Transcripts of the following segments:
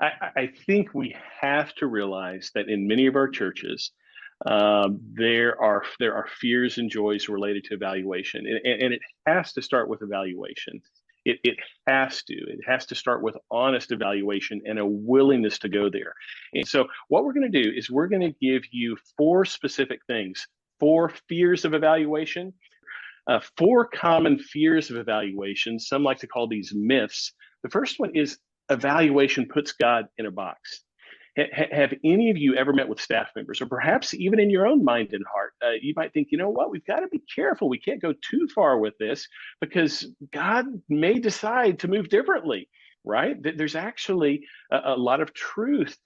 I think we have to realize that in many of our churches, there are fears and joys related to evaluation, and it has to start with evaluation. It has to. It has to start with honest evaluation and a willingness to go there. And so, what we're going to do is we're going to give you four specific things, four fears of evaluation, four common fears of evaluation. Some like to call these myths. The first one is evaluation puts God in a box. Have any of you ever met with staff members, or perhaps even in your own mind and heart, you might think, you know what, we've got to be careful. We can't go too far with this because God may decide to move differently, right? There's actually a lot of truth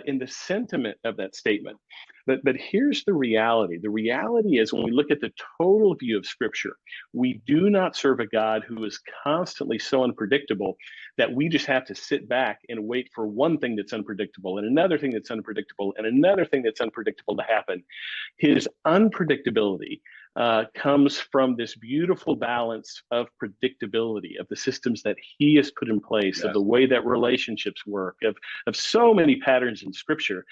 in the sentiment of that statement. But here's the reality. The reality is when we look at the total view of Scripture, we do not serve a God who is constantly so unpredictable that we just have to sit back and wait for one thing that's unpredictable and another thing that's unpredictable and another thing that's unpredictable to happen. His unpredictability comes from this beautiful balance of predictability of the systems that he has put in place, yes, of the way that relationships work, of so many patterns in Scripture.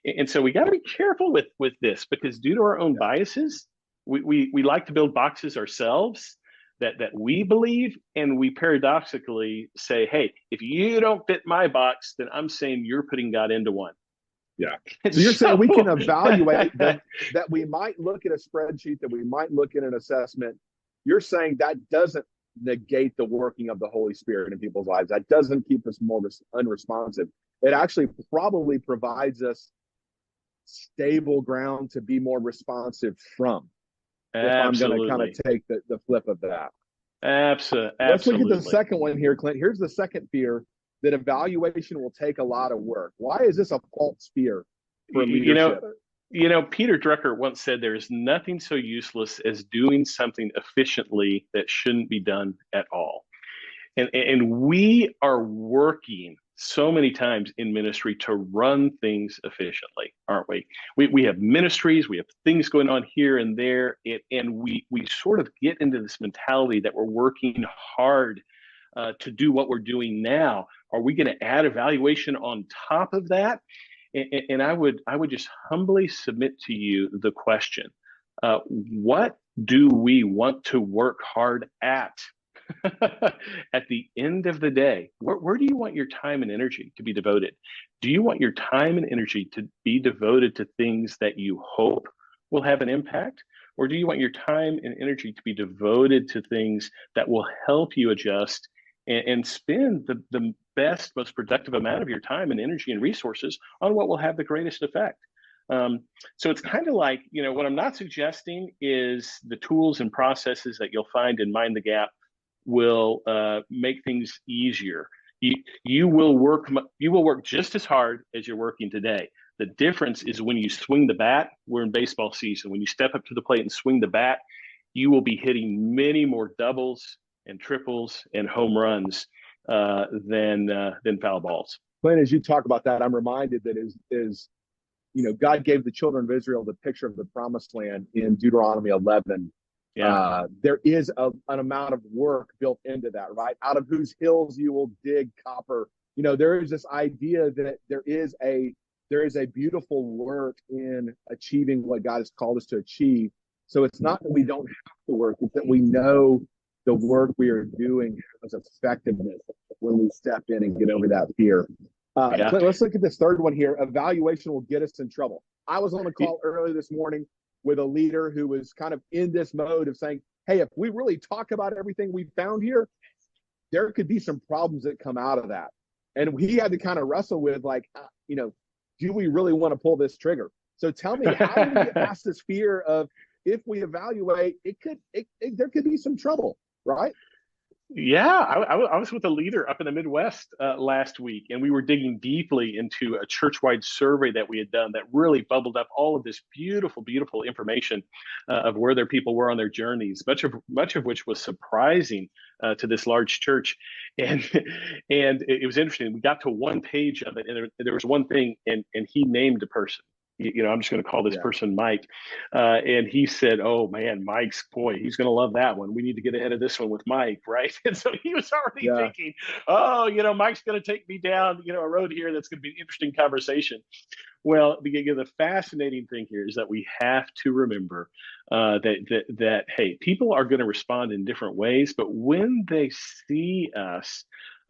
And so we got to be careful with this because due to our own biases, we like to build boxes ourselves that we believe, and we paradoxically say, hey, if you don't fit my box, then I'm saying you're putting God into one. Yeah. So you're saying we can evaluate that we might look at a spreadsheet, that we might look at an assessment. You're saying that doesn't negate the working of the Holy Spirit in people's lives. That doesn't keep us more unresponsive. It actually probably provides us stable ground to be more responsive from. If I'm going to kind of take the flip of that. Absolutely. Let's look at the second one here, Clint. Here's the second fear, that evaluation will take a lot of work. Why is this a false fear for leadership? Peter Drucker once said there is nothing so useless as doing something efficiently that shouldn't be done at all. And we are working so many times in ministry to run things efficiently, aren't we? We have ministries, we have things going on here and there, and we sort of get into this mentality that we're working hard to do what we're doing now. Are we going to add evaluation on top of that? And I would just humbly submit to you the question: what do we want to work hard at? At the end of the day, where do you want your time and energy to be devoted? Do you want your time and energy to be devoted to things that you hope will have an impact? Or do you want your time and energy to be devoted to things that will help you adjust and spend the best, most productive amount of your time and energy and resources on what will have the greatest effect? So it's kind of like, what I'm not suggesting is the tools and processes that you'll find in Mind the Gap will make things easier. You will work just as hard as you're working today. The difference is when you swing the bat. We're in baseball season. When you step up to the plate and swing the bat, you will be hitting many more doubles and triples and home runs than foul balls. Clint, as you talk about that, I'm reminded that God gave the children of Israel the picture of the promised land in Deuteronomy 11. Yeah. There is an amount of work built into that, right? Out of whose hills you will dig copper. There is this idea that there is a beautiful work in achieving what God has called us to achieve. So it's not that we don't have to work, it's that we know the work we are doing has effectiveness when we step in and get over that fear. Let's look at this third one here. Evaluation will get us in trouble. I was on a call earlier this morning with a leader who was kind of in this mode of saying, hey, if we really talk about everything we found here, there could be some problems that come out of that. And he had to kind of wrestle with do we really want to pull this trigger? So tell me, how do we get past this fear of, if we evaluate, there could be some trouble, right? Yeah, I was with a leader up in the Midwest last week, and we were digging deeply into a church-wide survey that we had done that really bubbled up all of this beautiful, beautiful information of where their people were on their journeys, much of which was surprising to this large church. And it was interesting. We got to one page of it, and there was one thing, and he named a person. I'm just going to call this Yeah. person Mike. And he said, oh man, he's going to love that one. We need to get ahead of this one with Mike, right? And so he was already Yeah. thinking, oh, Mike's going to take me down, a road here that's going to be an interesting conversation. Well, the fascinating thing here is that we have to remember that hey, people are going to respond in different ways, but when they see us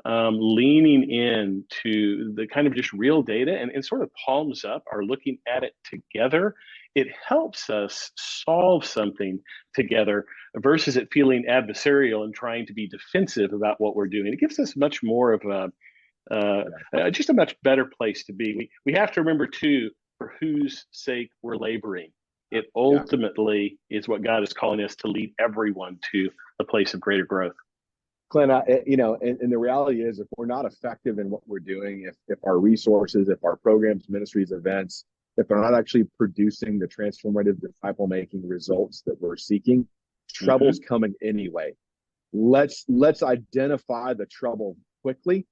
leaning into the kind of just real data and sort of palms up are looking at it together, it helps us solve something together versus it feeling adversarial and trying to be defensive about what we're doing. It gives us much more of just a much better place to be. We have to remember too, for whose sake we're laboring. It ultimately is what God is calling us to lead everyone to a place of greater growth. Clint, and the reality is, if we're not effective in what we're doing, if our resources, if our programs, ministries, events, if they're not actually producing the transformative disciple making results that we're seeking, trouble's coming anyway. Let's identify the trouble quickly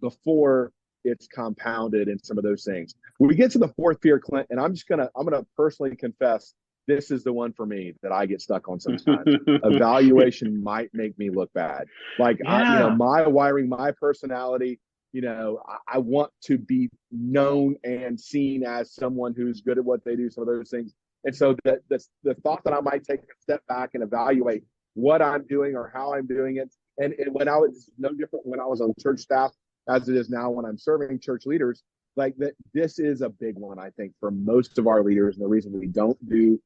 before it's compounded in some of those things. When we get to the fourth fear, Clint, and I'm gonna personally confess, this is the one for me that I get stuck on sometimes. Evaluation might make me look bad. Like my wiring, my personality, I want to be known and seen as someone who's good at what they do, some of those things. And so the thought that I might take a step back and evaluate what I'm doing or how I'm doing it. And when I was no different when I was on church staff as it is now when I'm serving church leaders, like that, this is a big one, I think, for most of our leaders. And the reason we don't do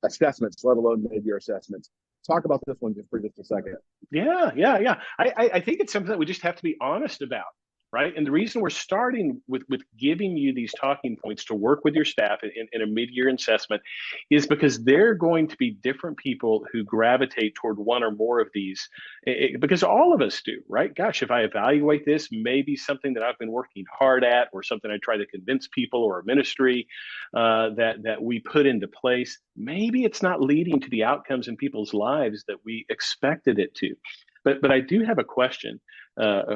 assessments, let alone mid-year assessments. Talk about this one for just a second. Yeah. I think it's something that we just have to be honest about, right? And the reason we're starting with giving you these talking points to work with your staff in a mid-year assessment is because there are going to be different people who gravitate toward one or more of these, because all of us do, right? Gosh, if I evaluate this, maybe something that I've been working hard at, or something I try to convince people or a ministry that we put into place, maybe it's not leading to the outcomes in people's lives that we expected it to. But I do have a question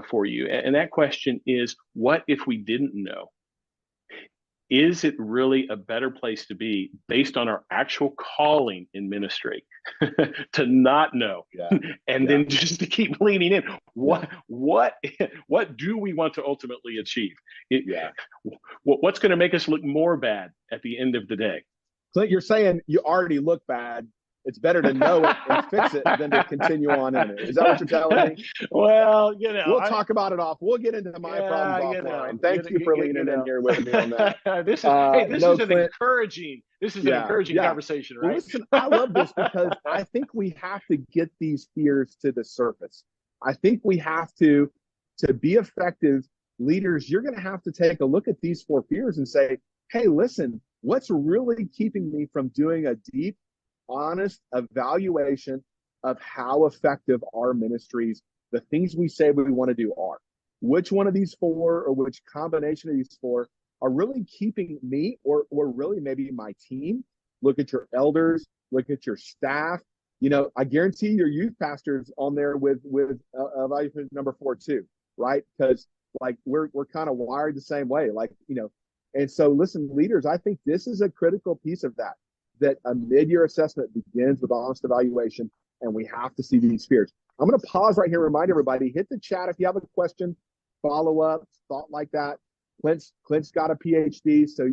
for you, and that question is: what if we didn't know? Is it really a better place to be based on our actual calling in ministry to not know and then just to keep leaning in? What do we want to ultimately achieve? What's going to make us look more bad at the end of the day? Clint, you're saying you already look bad. It's better to know it and fix it than to continue on in it. Is that what you're telling me? Well, we'll talk about it off. We'll get into my problems offline. Thank you for leaning in here with me on that. This is an encouraging. This is an encouraging conversation, right? Well, listen, I love this because I think we have to get these fears to the surface. I think we have to be effective leaders. You're going to have to take a look at these 4 fears and say, hey, listen, what's really keeping me from doing a deep, honest evaluation of how effective our ministries, the things we say we want to do, are? Which one of these 4 or which combination of these 4 are really keeping me or really maybe my team? Look at your elders, look at your staff. I guarantee your youth pastors on there with evaluation number 4 too, right? Because like we're kind of wired the same way, and so listen, leaders, I think this is a critical piece of that a mid-year assessment begins with honest evaluation, and we have to see these fears. I'm going to pause right here, remind everybody, hit the chat if you have a question, follow up, thought like that. Clint's got a PhD, so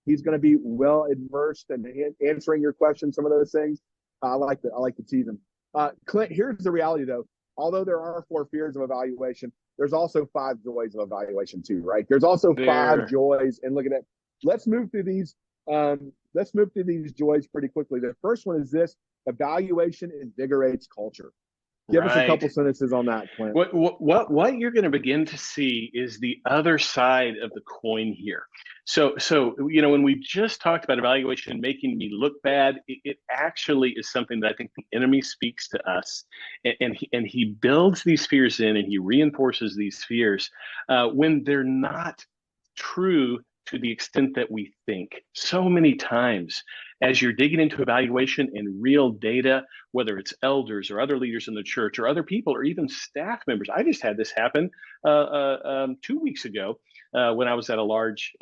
he's going to be well immersed and answering your questions, some of those things. I like to tease him. Clint, here's the reality though. Although there are 4 fears of evaluation, there's also 5 joys of evaluation too, right? There's also 5 joys, and looking at. Let's move through these. Let's move through these joys pretty quickly. The first one is this: evaluation invigorates culture. Give us a couple sentences on that, Clint. What you're going to begin to see is the other side of the coin here. So when we just talked about evaluation making me look bad, it actually is something that I think the enemy speaks to us, and he builds these fears in, and he reinforces these fears when they're not true to the extent that we think. So many times, as you're digging into evaluation and real data, whether it's elders or other leaders in the church or other people or even staff members. I just had this happen 2 weeks ago when I was at a large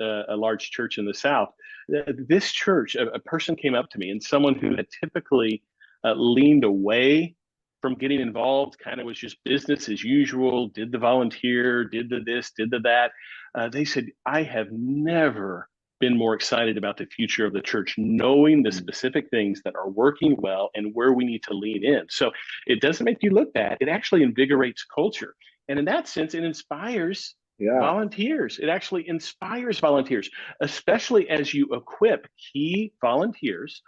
church in the South. This church, a person came up to me, and someone who had typically leaned away from getting involved, kind of was just business as usual, did the volunteer, did the this, did the that. They said, I have never been more excited about the future of the church, knowing the specific things that are working well and where we need to lean in. So it doesn't make you look bad. It actually invigorates culture. And in that sense, it inspires volunteers. It actually inspires volunteers, especially as you equip key volunteers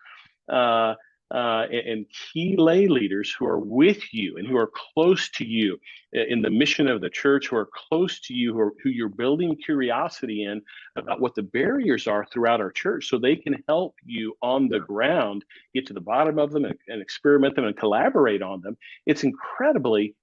and key lay leaders who are with you and who are close to you in the mission of the church, who are close to you, who you're building curiosity in about what the barriers are throughout our church, so they can help you on the ground get to the bottom of them and experiment them and collaborate on them. It's incredibly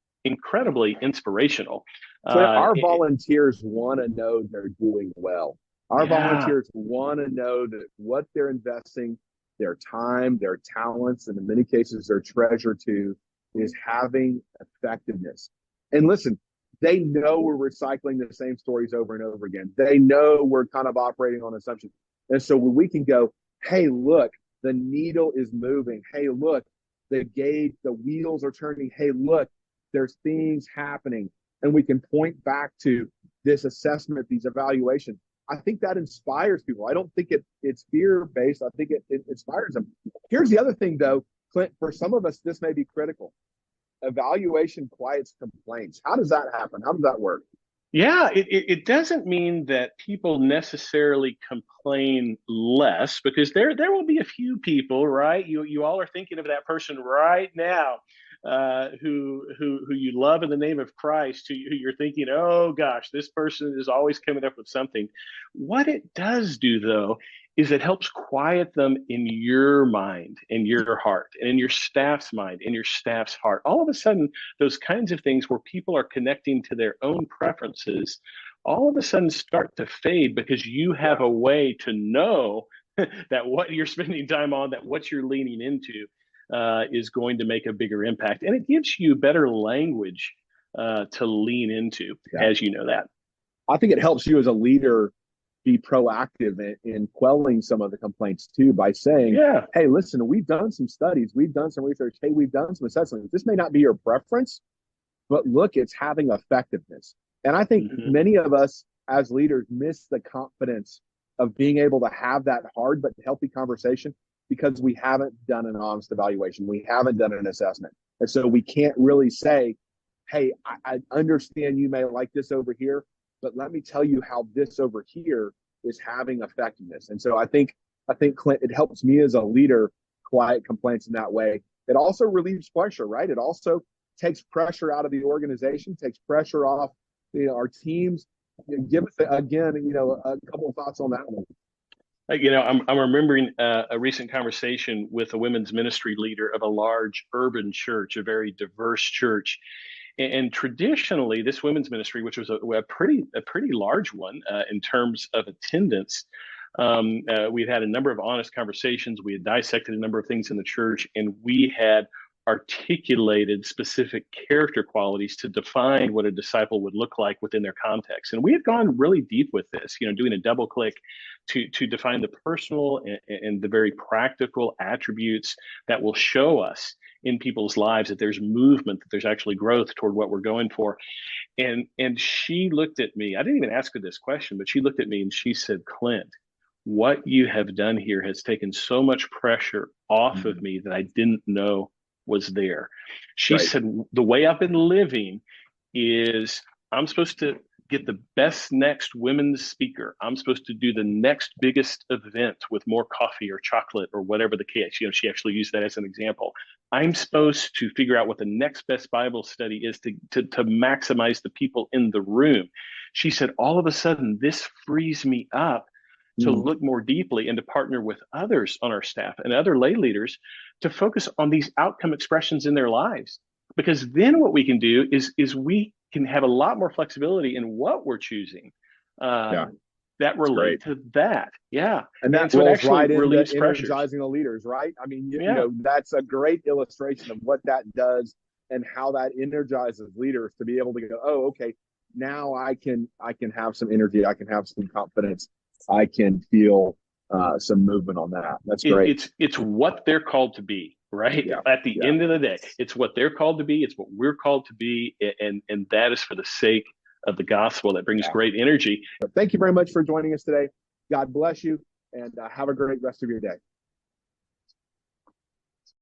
inspirational. So our volunteers want to know they're doing well. Our volunteers want to know that what they're investing, their time, their talents, and in many cases their treasure to, is having effectiveness. And listen, they know we're recycling the same stories over and over again. They know we're kind of operating on assumptions. And so when we can go, hey, look, the needle is moving. Hey, look, the wheels are turning. Hey, look, there's things happening. And we can point back to this assessment, these evaluations. I think that inspires people. I don't think it's fear-based. I think it inspires them. Here's the other thing, though, Clint, for some of us, this may be critical. Evaluation quiets complaints. How does that happen? How does that work? Yeah, it doesn't mean that people necessarily complain less, because there will be a few people, right? You all are thinking of that person right now, who you love in the name of Christ, who you're thinking, oh gosh, this person is always coming up with something. What it does do, though, is it helps quiet them in your mind, in your heart, and in your staff's mind, in your staff's heart. All of a sudden, those kinds of things where people are connecting to their own preferences, all of a sudden start to fade, because you have a way to know that what you're spending time on, that what you're leaning into is going to make a bigger impact. And it gives you better language to lean into, as you know that. I think it helps you as a leader be proactive in quelling some of the complaints too, by saying, hey, listen, we've done some studies, we've done some research, hey, we've done some assessments. This may not be your preference, but look, it's having effectiveness. And I think many of us as leaders miss the confidence of being able to have that hard but healthy conversation, because we haven't done an honest evaluation. We haven't done an assessment. And so we can't really say, hey, I understand you may like this over here, but let me tell you how this over here is having effectiveness. And so I think, Clint, it helps me as a leader quiet complaints in that way. It also relieves pressure, right? It also takes pressure out of the organization, takes pressure off our teams. Give us, again, a couple of thoughts on that one. I'm remembering a recent conversation with a women's ministry leader of a large urban church, a very diverse church. And traditionally, this women's ministry, which was a pretty large one in terms of attendance, we'd had a number of honest conversations. We had dissected a number of things in the church, and we had articulated specific character qualities to define what a disciple would look like within their context. And we had gone really deep with this, doing a double click to define the personal and the very practical attributes that will show us in people's lives that there's movement, that there's actually growth toward what we're going for. And she looked at me. I didn't even ask her this question, but she looked at me and she said, Clint, what you have done here has taken so much pressure off of me that I didn't know was there. She said, the way I've been living is I'm supposed to get the best next women's speaker. I'm supposed to do the next biggest event with more coffee or chocolate or whatever the case. She actually used that as an example. I'm supposed to figure out what the next best Bible study is to maximize the people in the room. She said, all of a sudden, this frees me up to look more deeply and to partner with others on our staff and other lay leaders to focus on these outcome expressions in their lives. Because then what we can do is we can have a lot more flexibility in what we're choosing. That that relate to that. Yeah. And that so it rolls actually right into relieves pressures. energizing the leaders, right? I mean, you Yeah. know, that's a great illustration of what that does and how that energizes leaders to be able to go, oh, okay, now I can have some energy, I can have some confidence, I can feel some movement on that. That's great. It's what they're called to be, right? Yeah. At the end of the day, it's what they're called to be. It's what we're called to be, and that is for the sake of the gospel that brings great energy. Thank you very much for joining us today. God bless you, and have a great rest of your day.